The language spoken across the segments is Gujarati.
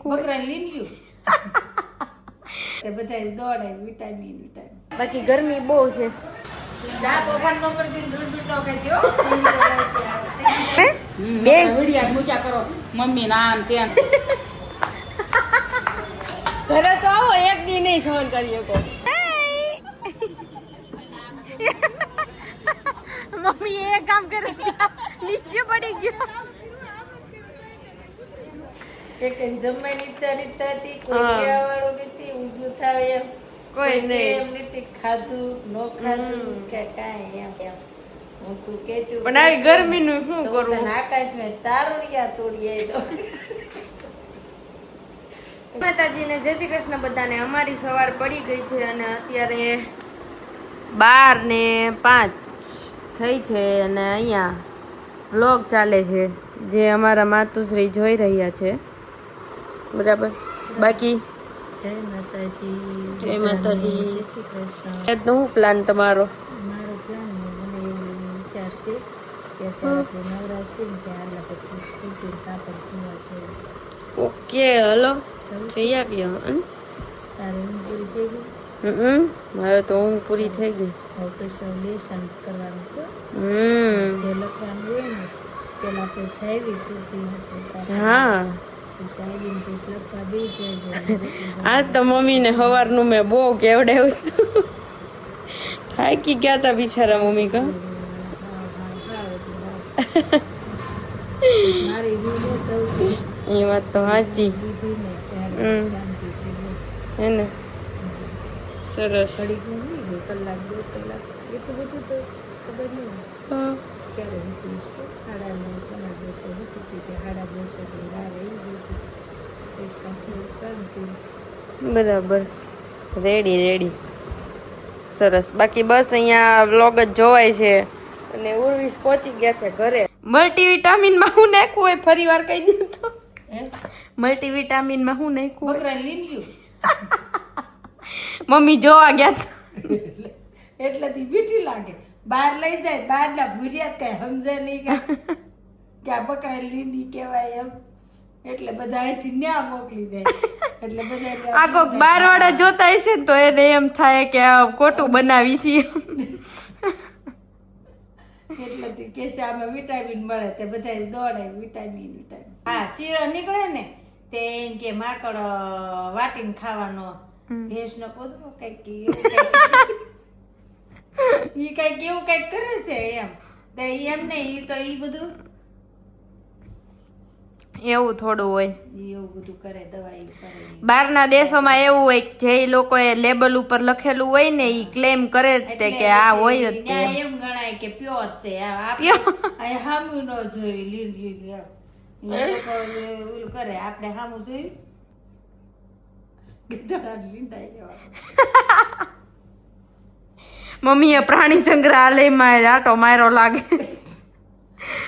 નાખ્યું બકરા લીન ગયું તે બધા દોડે વિટામિન બાકી ગરમી બહુ છે દાંત ઓપન નો કરી દીધું દૂધ નો કહી દો બે વિડિયા મૂક્યા કરો મમ્મી ના આન ત્યાં ઘરે તો આવો એક દી નહીં સહન કરી શકો મમ્મી એ કામ કરે નીચે પડી ગયો એક જમવાની ઈચ્છા નથી થતી કોઈ વાળું નથી ઊંધું થાય એમ કોઈ નહીં એમ નથી ખાધું નો ખાધું કે કાંઈ એમ એમ હું તું કેતું પણ આવી ગરમીનું શું કરવું આકાશમાં તારોડિયા તોડીએ તો માતાજીને જય શ્રી કૃષ્ણ બધાને અમારી સવાર પડી ગઈ છે અને અત્યારે 12:05 થઈ છે અને અહીંયા વ્લોગ ચાલે છે જે અમારા માતુશ્રી જોઈ રહ્યા છે બરાબર બાકી જય માતાજી જય માતાજી જય શ્રી કૃષ્ણ આજનો શું પ્લાન તમારો મારો પ્લાન મને એવું વિચાર છે કે અત્યારે આપણે નવરાશી ને ત્યાં આપણે કુર્તી કાપડ જોવા છે ઓકે હલો જઈ આવીએ તારે ઊંઘ પૂરી થઈ ગઈ મારે તો ઊંઘ પૂરી થઈ ગઈ હવે પછી લેસન કરવાનું છે જે લખવાનું હોય ને પેલા આપણે છાવી કુર્તી હતી હા સાહેબીને પછી લખવા દઈ જાય આજ તો મમ્મીને સવારનું મેં બહુ કેવડાવ્યું થાકી ગયા તા બિચારા મમ્મી કા મારી વિડીયો જવું એ વાત તો સાચી દીધીને ત્યારે શાંતિ થઈ ગઈ હે ને સરસ ઘડીક ઊંઘી ગઈ કલાક 2 કલાક એટલું બધું તો ખબર નહીં ક્યારે નીકળી છે 9:30 પોણા 10 નીકળી કે 10:30 ની રાહ રહી ગઈ પછી કાસ્તું કામ કર્યું બરાબર રેડી સરસ બાકી બસ અહીંયા વ્લોગ જ જોવાય છે અને ઉર્વિશ પહોંચી ગયા છે ઘરે મલ્ટીવિટામિનમાં હું નાખવું હોય ફરી વાર કહી દઉં તો મલ્ટીવિટામિનમાં હું નાખવું બકરા લીન ગયું મમ્મી જોવા ગયા એટલેથી બીઠી લાગે બહાર લઈ જાય બહારના ભૂર્યા કઈ સમજે નહીં કે આ બકરા લીંડી કહેવાય એમ એટલે બધા અહીંથી ન્યા મોકલી દે એટલે બધા આ કોક બારવાળા જોતા હશે ને તો એને એમ થાય કે આ ખોટું બનાવી છીએ એટલેથી કે છે આમાં વિટામિન મળે તે બધા દોડે વિટામિન હા શીરો નીકળે ને તે એમ કે માકડ વાટીને ખાવાનો ભેંસનો પોદરો કઈક ઈ કઈક એવું કઈક કરે છે એમ તો એમ નહીં ઈ તો ઈ બધું એવું થોડું હોય એવું બધું કરે દવાઈ કરે બહારના દેશોમાં એવું હોય કે જે લોકોએ લેબલ ઉપર લખેલું હોય ને ઈ ક્લેમ કરે જ તે કે આ હોય જ તે ત્યાં એમ ગણાય કે પ્યોર છે આપણે હામું ન જોયું લીંડી લોકો ઓલું કરે આપણે હામું જોયું લીંડાઈ લેવા મમ્મીએ પ્રાણી સંગ્રહાલયમાં આટો માર્યો લાગે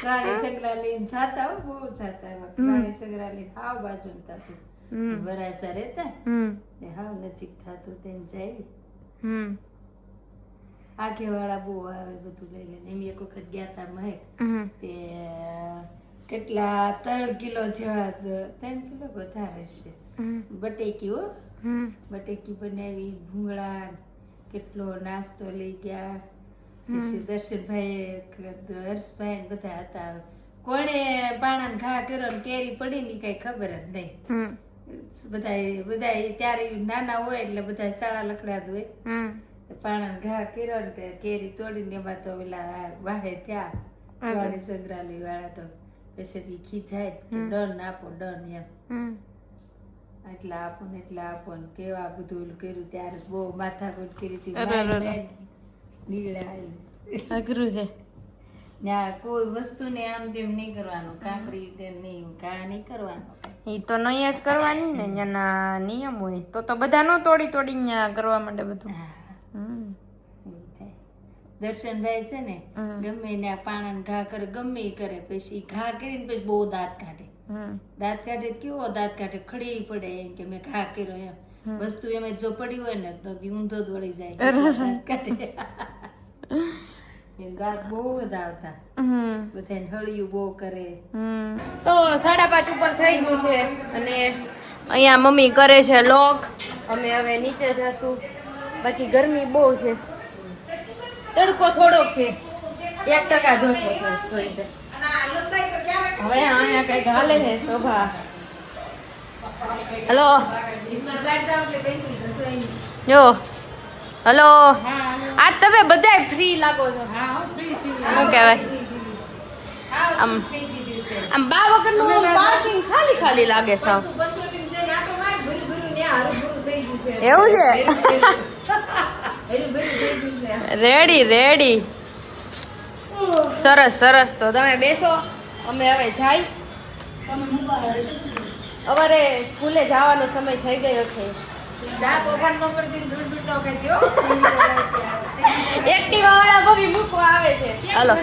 પ્રાણી સંગ્રહાલય જાતા બહુ જાતા પ્રાણી સંગ્રહાલય હાવ બાજુ થતું વરાસા રહેતા ને હાવ નજીક થતું તેમ જાય આખે વાળા બહુ આવે બધું લઈ લઈને એમ એક વખત ગયા તા મહેક તે કેટલા 3 કિલો જેવા 3 કિલો વધારે છે બટેકી હો બટેકી બનાવી ભૂંગળા કેટલો નાસ્તો લઈ ગયા પછી દર્શનભાઈ હર્ષભાઈ બધા હતા કોણે પાણાને ઘા કર્યો ને કેરી પડી ની કઈ ખબર જ નહીં બધા ત્યારે નાના હોય એટલે બધા શાળા લખડાદ હોય પાણાને ઘા કર્યો ને કેરી તોડીને એમાં તો ઓલા વાહે થયા પ્રાણી સંગ્રહાલય વાળા તો પછી ખીચાય ડન આપો ડન એમ એટલા આપો ને એટલા આપો ને કેવા બધું ઓલું કર્યું ત્યારે બહુ માથાકૂટ કરી હતી અઘરું છે ત્યાં કોઈ વસ્તુ ને આમ તેમ નહીં કરવાનું કાંકરી તેમ નહીં ઘા નહીં કરવાનું ઈ તો નહીં જ કરવાની ને ત્યાંના નિયમ હોય તો બધા નો તોડી ત્યાં કરવા માંડે બધું દર્શનભાઈ છે ને ગમે ને આ પાણાને ઘા કરે ગમે એ કરે પછી ઘા કરીને પછી બહુ દાંત કાઢે કેવો દાંત કાઢે ખડી પડે એમ કે મેં ઘા કર્યો એમ વસ્તુ એમ જો પડી હોય ને તો ઊંધો જ વળી જાય દાંત કાઢે દાંત બહુ બધા આવતા બધાને હળિયું બહુ કરે તો 5:30 ઉપર થઈ ગયું છે અને અહીંયા મમ્મી કરે છે લોક. અમે હવે નીચે જશું. બાકી ગરમી બહુ છે, તડકો થોડોક છે, 1% જો છે. હવે અહીંયા કઈક હાલે છે શોભા. હલો જો, હલો. આજ તમે બધા ફ્રી લાગો છો. શું કહેવાય, આમ બા વગરનું પાર્કિંગ ખાલી ખાલી લાગે છે. એવું છે? રેડી રેડી, સરસ સરસ. તો તમે બેસો, અમે હવે જાય. અમારે સ્કૂલે જવાનો સમય થઈ ગયો છે. એક્ટિવા વાળા મમ્મી મૂકવા આવે છે. હાલો,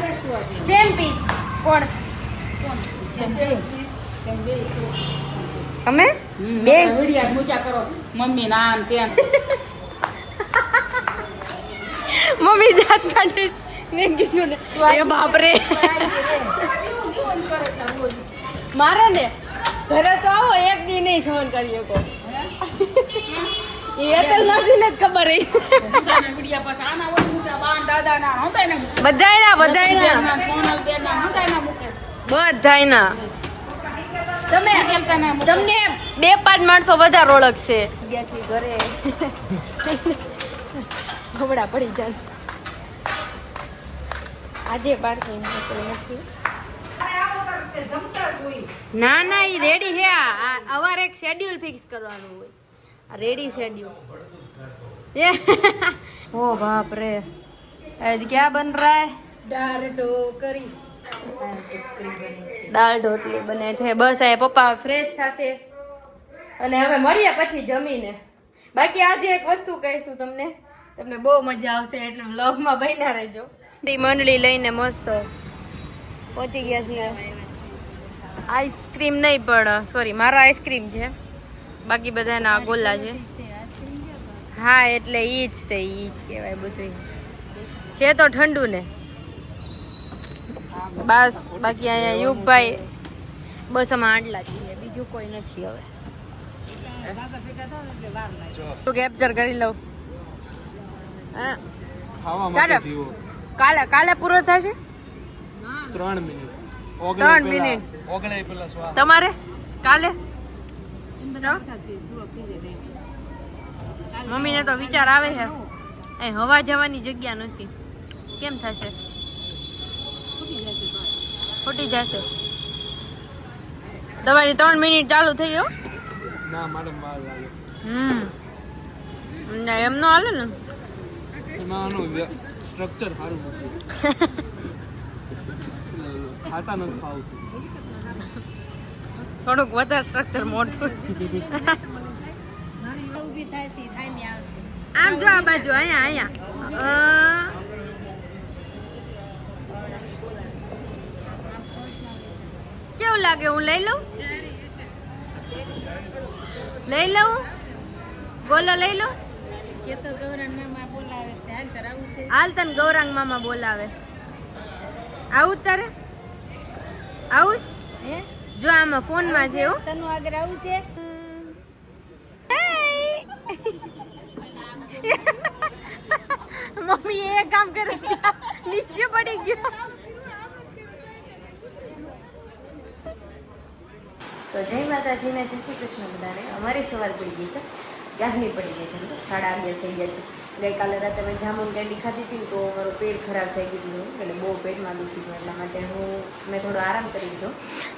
સેમ પીચ. કોણ? અમે બે મમ્મી ના ત્યાં મમ્મી દાંત કાઢે. મેં કીધું ને, એ બાપ રે. મારે ને ઘરે તો આવો, એક દી નહીં સહન કરી શકો. એ તો નથી ને ખબર રહી. બધાયના બધાયના તમે તમને 2-5 માણસો વધારે ઓળખશે. ગયા છે ઘરે. ખબડા પડી જાય. આજે પાર્કિંગ નથી. ના ના, એ રેડી છે. અવાર એક શેડ્યુલ ફિક્સ કરવાનું હોય. આ રેડી શેડ્યુલ. ઓ બાપ રે, आज क्या बन रहा है? દાળ ઢોકળી બને છે. બસ આ પપ્પા ફ્રેશ થશે અને હવે મળીએ પછી જમીને. બાકી આજે એક વસ્તુ કહીશું તમને, તમને બહુ મજા આવશે, એટલે વ્લોગમાં બન્યા રહેજો. મંડળી લઈને મસ્ત પહોંચી ગયા છીએ. આઈસ્ક્રીમ નહીં, પણ સોરી, મારો આઈસ્ક્રીમ છે, બાકી બધાના ગોલા છે. હા, એટલે ઈ જ કહેવાય બધું છે તો ઠંડુ ને. બસ બાકી અહીંયા યુગભાઈ બસ આમાં આટલા છીએ, બીજું કોઈ નથી. હવે કેપ્ચર કરી લઉં. કાલે પૂરો થશે. 3 મિનિટ. 3 મિનિટ તમારે કાલે. મમ્મીને તો વિચાર આવે છે, એ હવા જવાની જગ્યા નથી, કેમ થશે? ફૂટી જશે. તમારી 3 મિનિટ ચાલુ થઈ ગયો. ના, મારે વાર લાગે. એમ નો હાલે ને. એમાંનું સ્ટ્રક્ચર સારું નથી. ખાતા નથી ફાવતું. થોડુંક વધારે સ્ટ્રક્ચર મોટું. આમ જો આ બાજુ, અહીંયા કેવું લાગે? હું લઈ લઉં ગોલો લઈ લઉં. હાલ તને ગૌરાંગ મામા બોલાવે. આવું તારે આવું જો આમાં ફોનમાં છે. તનું આગળ આવું છે. મમ્મી એ કામ કરે, નીચે પડી ગયો. તો જય માતાજીને, જય શ્રી કૃષ્ણ બધાને. અમારી સવાર પડી ગઈ છે, ગાહની પડી ગઈ છે, 11:30 થઈ ગયા છે. ગઈકાલે રાતે મેં જામુન કેન્ડી ખાધી હતી તો મારું પેટ ખરાબ થઈ ગયું હતું, એટલે બહુ પેટમાં દુખી હતું, એટલા માટે મેં થોડો આરામ કરી દીધો.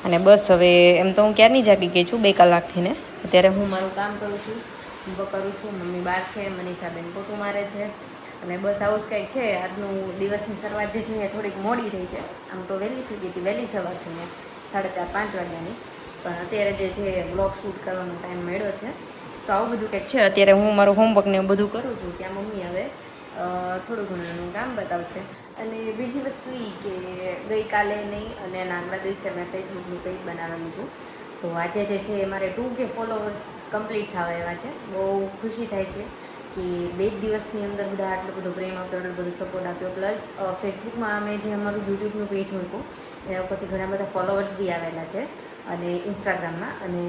અને બસ હવે એમ તો હું ક્યારની જાગી ગઈ છું, 2 કલાકથી ને. અત્યારે હું મારું કામ કરું છું, કરું છું. મમ્મી બહાર છે, મનીષાબેન પોતું મારે છે, અને બસ આવું જ કંઈક છે. આજનું દિવસની શરૂઆત જે છે એ થોડીક મોડી થઈ છે. આમ તો વહેલી થઈ ગઈ હતી, વહેલી સવારથી ને 4:30-5 વાગ્યાની, પણ અત્યારે જે છે બ્લોગ શૂટ કરવાનો ટાઈમ મળ્યો છે. તો આવું બધું કંઈક છે. અત્યારે હું મારું હોમવર્ક ને બધું કરું છું, ત્યાં મમ્મી હવે થોડું ઘણું એનું કામ બતાવશે. અને બીજી વસ્તુ એ કે ગઈકાલે નહીં અને એના આગલા દિવસે મેં ફેસબુકનું પેજ બનાવેલું હતું. તો આજે જે છે એ મારે 2K ફોલોવર્સ કમ્પ્લીટ થવા એવા છે. બહુ ખુશી થાય છે કે 2 દિવસની અંદર બધા આટલો બધો પ્રેમ આપ્યો, આટલો બધો સપોર્ટ આપ્યો. પ્લસ ફેસબુકમાં અમે જે અમારું યુટ્યુબનું પેજ મૂક્યું એના ઉપરથી ઘણા બધા ફોલોવર્સ બી આવેલા છે. અને ઇન્સ્ટાગ્રામમાં, અને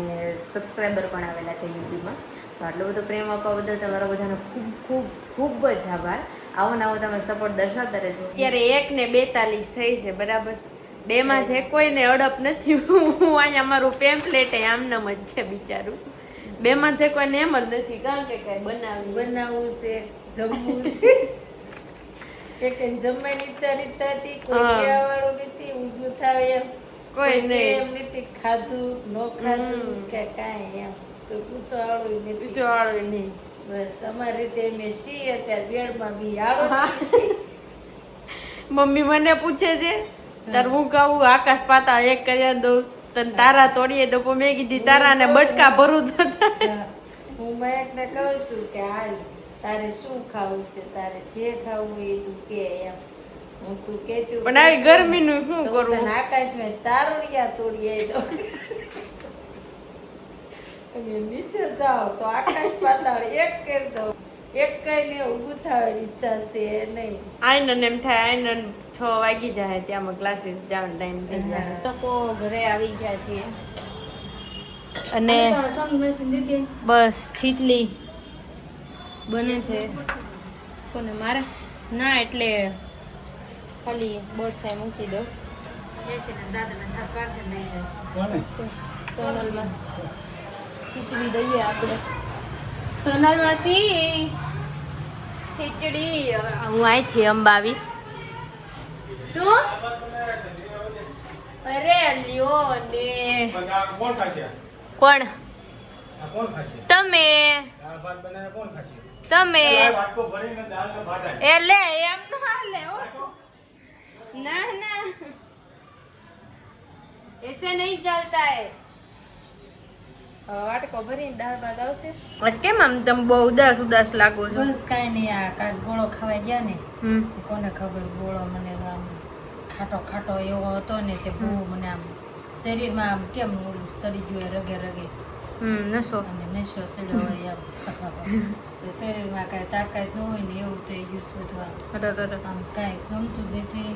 સબસ્ક્રાઈબર પણ આવેલા છે યુટ્યુબમાં. તો આટલો બધો પ્રેમ આપવા બદલ તમારો બધાનો ખૂબ ખૂબ ખૂબ જ આભાર. આવો ને આવો તમે સપોર્ટ દર્શાવતા રહેજો. અત્યારે 1:42 થઈ છે, બરાબર. 2 માંથી કોઈને અડપ નથી. હું અહીંયા મારું પેમ્પલેટ આમનામ જ છે બિચારું. 2 માંથી કોઈને એમ જ નથી, કારણ કે કઈ બનાવવું છે, જમવું છે. એક જમવાની ઈચ્છા નથી થતી, કોઈ કહેવાવાળું નથી, ઊંધું થાય એમ કોઈ નહીં. એમ નથી, ખાધું ન ખાધું કે કાંઈ એમ કોઈ પૂછવાવાળું નથી. પૂછવાવાળું નહીં. બસ અમારી રીતે અમે છીએ અત્યારે બેડમાં બી આવો. મમ્મી મને પૂછે છે તાર હું કહું આકાશ પાતાળ એક કરી દઉં તને તારા તોડીએ તો મેં કીધી તારાને બટકા ભરું તો હું મયંકને કહું છું કે હાલ તારે શું ખાવું છે, તારે જે ખાવું એ તું કે એમ. હું તું કેતી પણ આવી ગરમીનું શું કરવું? આકાશમાં તારોડિયા તોડી દઉં. અને નીચે જાઓ તો આકાશ પાતાળ એક કરી દઉં. એક કઈને ઊભું થવાની ઈચ્છા છે નહીં. આઈનન એમ થાય આઈનન 6 વાગી જાય ત્યાંમાં ક્લાસીસ જવાનો ટાઈમ થઈ જાય. લોકો ઘરે આવી ગયા છીએ અને બસ થીતલી બને છે. કોને મારે ના એટલે ખાલી બોર્ડ સાઈ મૂકી દો. સોનલમાં ખીચડી દઈએ આપણે. સોનલ માસી ખીચડી હું અહીંથી અંબાવીશ. શું? અરે લ્યો ને કોણ? તમે તમે એ લે એમ નો હાલે હો. ના ના ऐसे नहीं चलता है. વાટકો ભરીને દાળ ભાત આવશે. આજ કેમ આમ તમે બહુ ઉદાસ લાગો છો? બસ કાંઈ નહીં, આ કાંઈક ગોળો ખાવા ગયા ને કોને ખબર ગોળો મને આમ ખાટો ખાટો એવો હતો ને તે બહુ મને આમ શરીરમાં આમ કેમ ઓલું સડી ગયું રગે રગે. નસો અને નશો ચડ્યો હોય આમ તો શરીરમાં કાંઈ તાકાત ન હોય ને એવું થઈ ગયું છે બધું. આમ કાંઈ ગમતું નથી,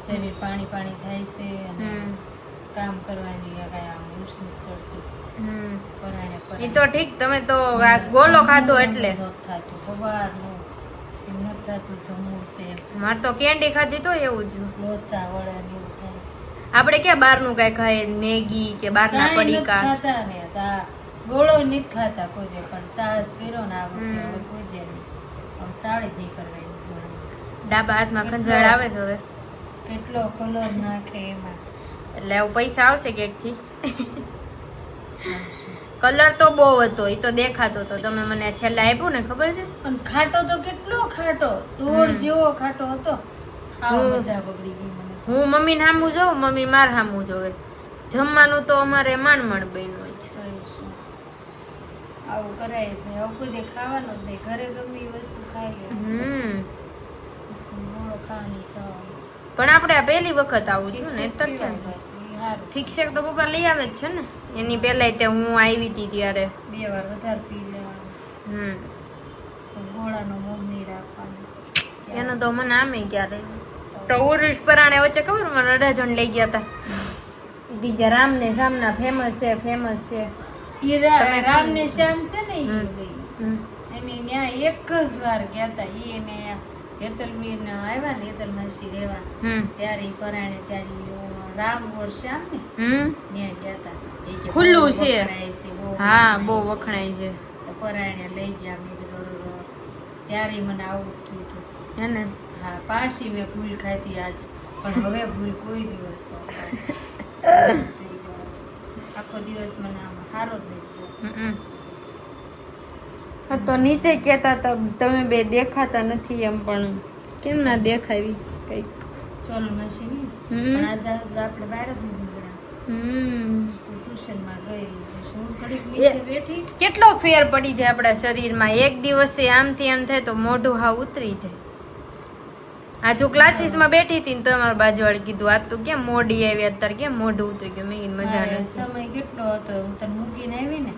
શરીર પાણી પાણી થાય છે અને કામ કરવાની કાંઈ આમ રૂચ નથી ચડતી. ઈ તો ઠીક, તમે તો ગોલો ખાધો એટલે થતું સવારનું એમ નથી થતું. જમવું છે મારે તો કેન્ડી ખાધી તો એવું જ. લોચા વડા ને એવું થાય છે. આપણે ક્યાં બહારનું કઈ ખાય, મેગી કે બહારના પડીકા ખાતા ને ગોળો નથી ખાતા કોઈ દે, પણ ચાસ કર્યો ને આ વખતે હવે કોઈ દે નહીં. હવે ચાળી જ નહીં કરવાની. ડાબા હાથમાં ખંજવાળ આવે છે હવે. કેટલો કલર નાખે એમાં. એટલે હવે પૈસા આવશે કેક થી. કલર તો બહુ હતો, એ તો દેખાતો તો. તમે મને છેલ્લા આપ્યું ને ખબર છે? પણ ખાટો તો કેટલો ખાટો, તોડ જેવો ખાટો હતો. આવ મજા બગડી ગઈ મને. હું મમ્મી સામું જોઉં, મમ્મી માર સામું જોવે. જમવાનું તો અમારે માંડ બન્યું હોય છે. આવું કરાય જ નહીં, આવું કોઈ ખાવાનું જ નહીં. ઘરે ગમે એ વસ્તુ ખાઈ લે. ગોળો ખાવાની ઈચ્છા હોય. પણ આપણે આ પહેલી વખત આવું છું ને તો ક્યાં ઠીક છે તો પપ્પા લઈ આવે જ છે ને. એની પહેલા તે હું આવી હતી ત્યારે 2 વાર વધારે પી લેવાનું. ગોળાનો મોહ નહીં રાખવાનો. એનો તો મને આમે ક્યારે તો ઉર્વિશ પરાણે વચ્ચે ખબર મને 18 જણ લઈ ગયા હતા. દીધા રામને સામના ફેમસ છે રામ ને શ્યામ છે ને એમ ત્યાં એક જ વાર ગયા હતા. એ મેં હેતલબીર આવ્યા ને હેતલ માસી રહેવા ત્યારે પરાણે ત્યારે રામ ઓર શ્યામ ને ત્યાં ગયા હતા. ખુલ્લું છે. હા બહુ વખણાય છે. પરાણે લઈ ગયા. મેં કીધું ત્યારે મને આવું થયું હતું હે ને. હા પાછી મેં ભૂલ ખાધી આજ, પણ હવે ભૂલ કોઈ દિવસ તો આખો દિવસ મને આમ સારો જ નહીં. તો નીચે કેતા તમે બે દેખાતા નથી એમ, પણ કેમ ના દેખાવી કઈક ચોલ મશીન પણ આજ આપણે બહાર જ નથી નીકળ્યા. ટ્યુશનમાં ગઈ હું ઘડીક નીચે બેઠી. કેટલો ફેર પડી જાય આપણા શરીરમાં. એક દિવસે આમથી આમ થાય તો મોઢું હાવ ઉતરી જાય. આ જો ક્લાસીસમાં બેઠી હતી ને તો અમારી બાજુવાળી કીધું આ તો કેમ મોડી આવી, અત્યારે કેમ મોઢું ઉતરી ગયું. મેં કીધું મજા નથી. સમય કેટલો હતો, હું તને મૂકીને આવી ને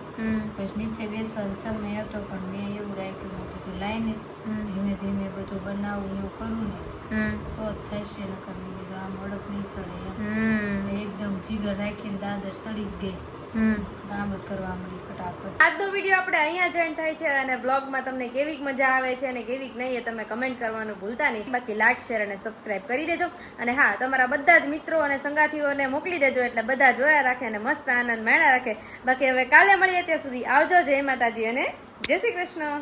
પછી નીચે બેસવાનો સમય હતો, પણ મેં એવું રાખ્યું મેં કીધું લાઈને ધીમે ધીમે બધું બનાવવું ને એવું કરું ને તો જ થશે. નકર મેં કીધું આમ અડક નહીં સડે એમ. હમ તો એકદમ જીગર રાખીને દાદર સડી જ ગઈ. હમ કામ જ કરવા મળી ફટાફટ. આજનો વિડીયો આપણે અહીંયા જ એન્ડ થાય છે અને બ્લોગમાં તમને કેવીક મજા આવે છે અને કેવીક નહીં એ તમે કમેન્ટ કરવાનું ભૂલતા નહીં. બાકી લાઈક શેર અને સબસ્ક્રાઇબ કરી દેજો અને હા તમારા બધા જ મિત્રો અને સંગાથીઓને મોકલી દેજો એટલે બધા જોયા રાખે અને મસ્ત આનંદ માણ્યા રાખે. બાકી હવે કાલે મળીએ ત્યાં સુધી આવજો. જય માતાજી અને જય શ્રી કૃષ્ણ.